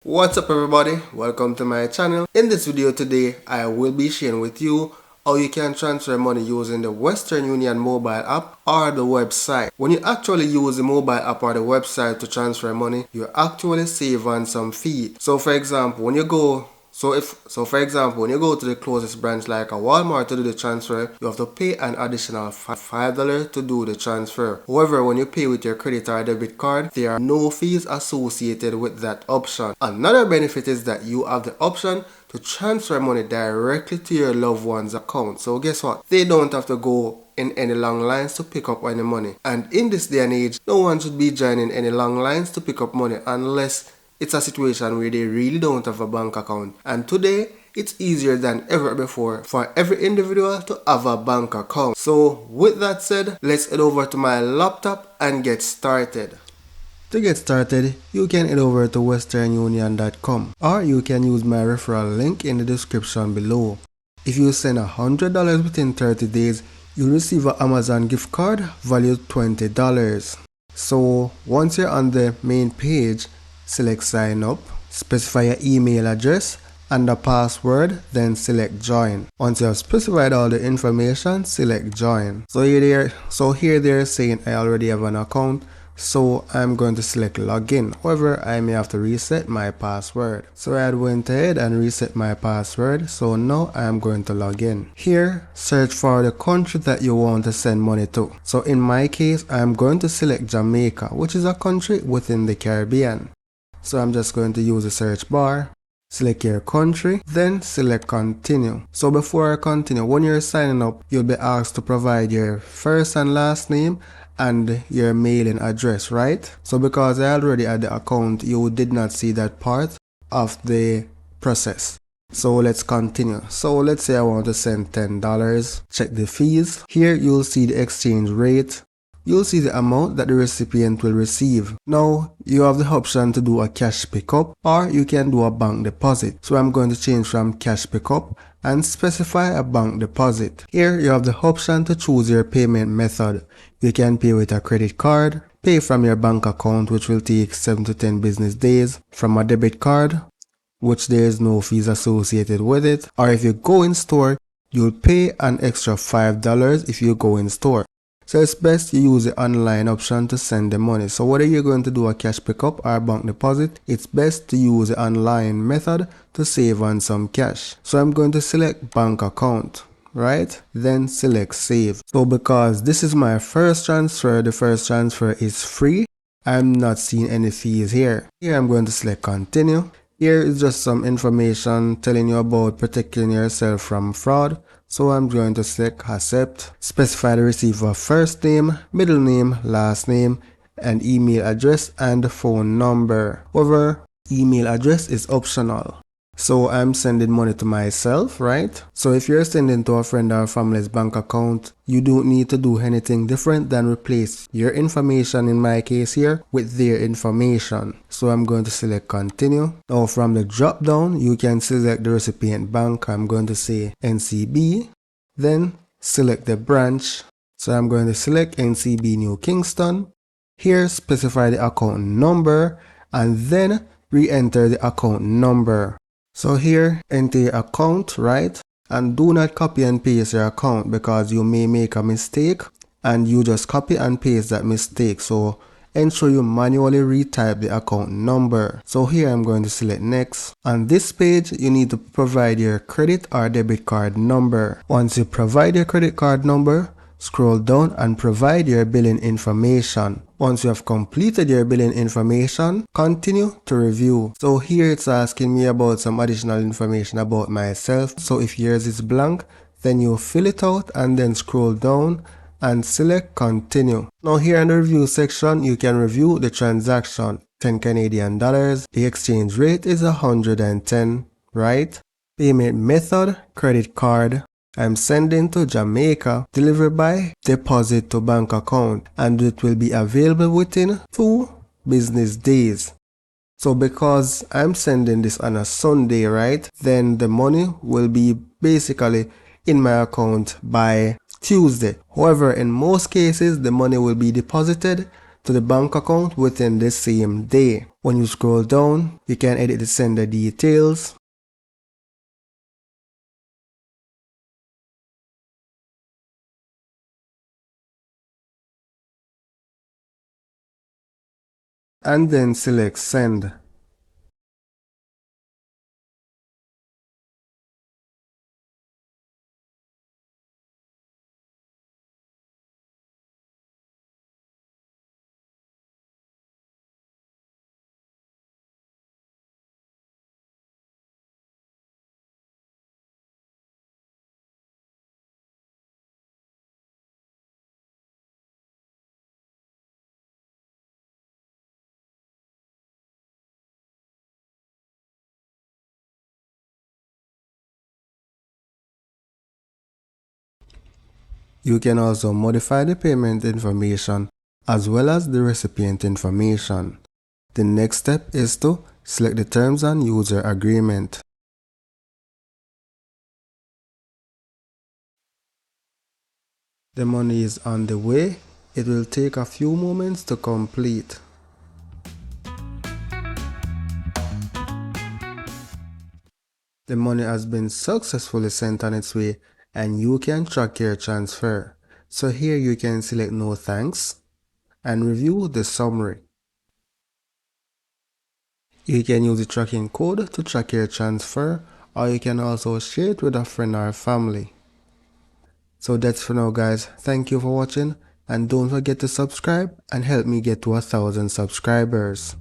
What's up everybody, welcome to my channel. In this video today, I will be sharing with you how you can transfer money using the Western Union mobile app or the website. When you actually use the mobile app or the website to transfer money, you actually save on some fee. So for example, when you go to the closest branch like a Walmart to do the transfer, you have to pay an additional $5 to do the transfer. However, when you pay with your credit or debit card, there are no fees associated with that option. Another benefit is that you have the option to transfer money directly to your loved one's account. So guess what? They don't have to go in any long lines to pick up any money. And in this day and age, no one should be joining any long lines to pick up money unless it's a situation where they really don't have a bank account. And today, it's easier than ever before for every individual to have a bank account. So with that said, let's head over to my laptop and get started. To get started, you can head over to westernunion.com or you can use my referral link in the description below. If you send $100 within 30 days, you'll receive an Amazon gift card valued $20. So once you're on the main page, select sign up, specify your email address and the password, then select join. Once you have specified all the information, select join. So here they're saying I already have an account, so I'm going to select login. However, I may have to reset my password. So I went ahead and reset my password. So now I'm going to log in. Here, search for the country that you want to send money to. So in my case, I'm going to select Jamaica, which is a country within the Caribbean. So I'm just going to use the search bar, select your country, then select continue. So before I continue, when you're signing up, you'll be asked to provide your first and last name and your mailing address, right? So because I already had the account, you did not see that part of the process. So let's continue. So let's say I want to send $10. Check the fees. Here you'll see the exchange rate. You'll see the amount that the recipient will receive. Now, you have the option to do a cash pickup or you can do a bank deposit. So I'm going to change from cash pickup and specify a bank deposit. Here, you have the option to choose your payment method. You can pay with a credit card, pay from your bank account, which will take 7 to 10 business days, from a debit card, which there is no fees associated with it, or if you go in store, you'll pay an extra $5 if you go in store. So it's best you use the online option to send the money. So whether you're going to do a cash pickup or a bank deposit, it's best to use the online method to save on some cash. So I'm going to select bank account, right? Then select save. So because this is my first transfer, the first transfer is free. I'm not seeing any fees here. Here I'm going to select continue. Here is just some information telling you about protecting yourself from fraud. So I'm going to select accept, specify the receiver first name, middle name, last name, and email address and phone number. However, email address is optional. So I'm sending money to myself, right? So if you're sending to a friend or family's bank account, you don't need to do anything different than replace your information, in my case here, with their information. So I'm going to select continue. Now from the drop down, you can select the recipient bank. I'm going to say NCB, then select the branch. So I'm going to select NCB New Kingston. Here specify the account number and then re-enter the account number. So here, enter your account, right? And do not copy and paste your account because you may make a mistake and you just copy and paste that mistake. So ensure you manually retype the account number. So here I'm going to select next. On this page, you need to provide your credit or debit card number. Once you provide your credit card number, scroll down and provide your billing information. Once you have completed your billing information, continue to review. So here it's asking me about some additional information about myself. So if yours is blank, then you fill it out and then scroll down and select continue. Now here in the review section, you can review the transaction. 10 Canadian dollars. The exchange rate is 110, right? Payment method, credit card. I'm sending to Jamaica, delivered by deposit to bank account, and it will be available within 2 business days. So because I'm sending this on a Sunday, right, then the money will be basically in my account by Tuesday. However, in most cases, the money will be deposited to the bank account within the same day. When you scroll down, you can edit the sender details, and then select send. You can also modify the payment information as well as the recipient information. The next step is to select the terms and user agreement. The money is on the way. It will take a few moments to complete. The money has been successfully sent on its way and you can track your transfer. So here you can select no thanks and review the summary. You can use the tracking code to track your transfer, or you can also share it with a friend or family. So that's for now guys. Thank you for watching and don't forget to subscribe and help me get to 1,000 subscribers.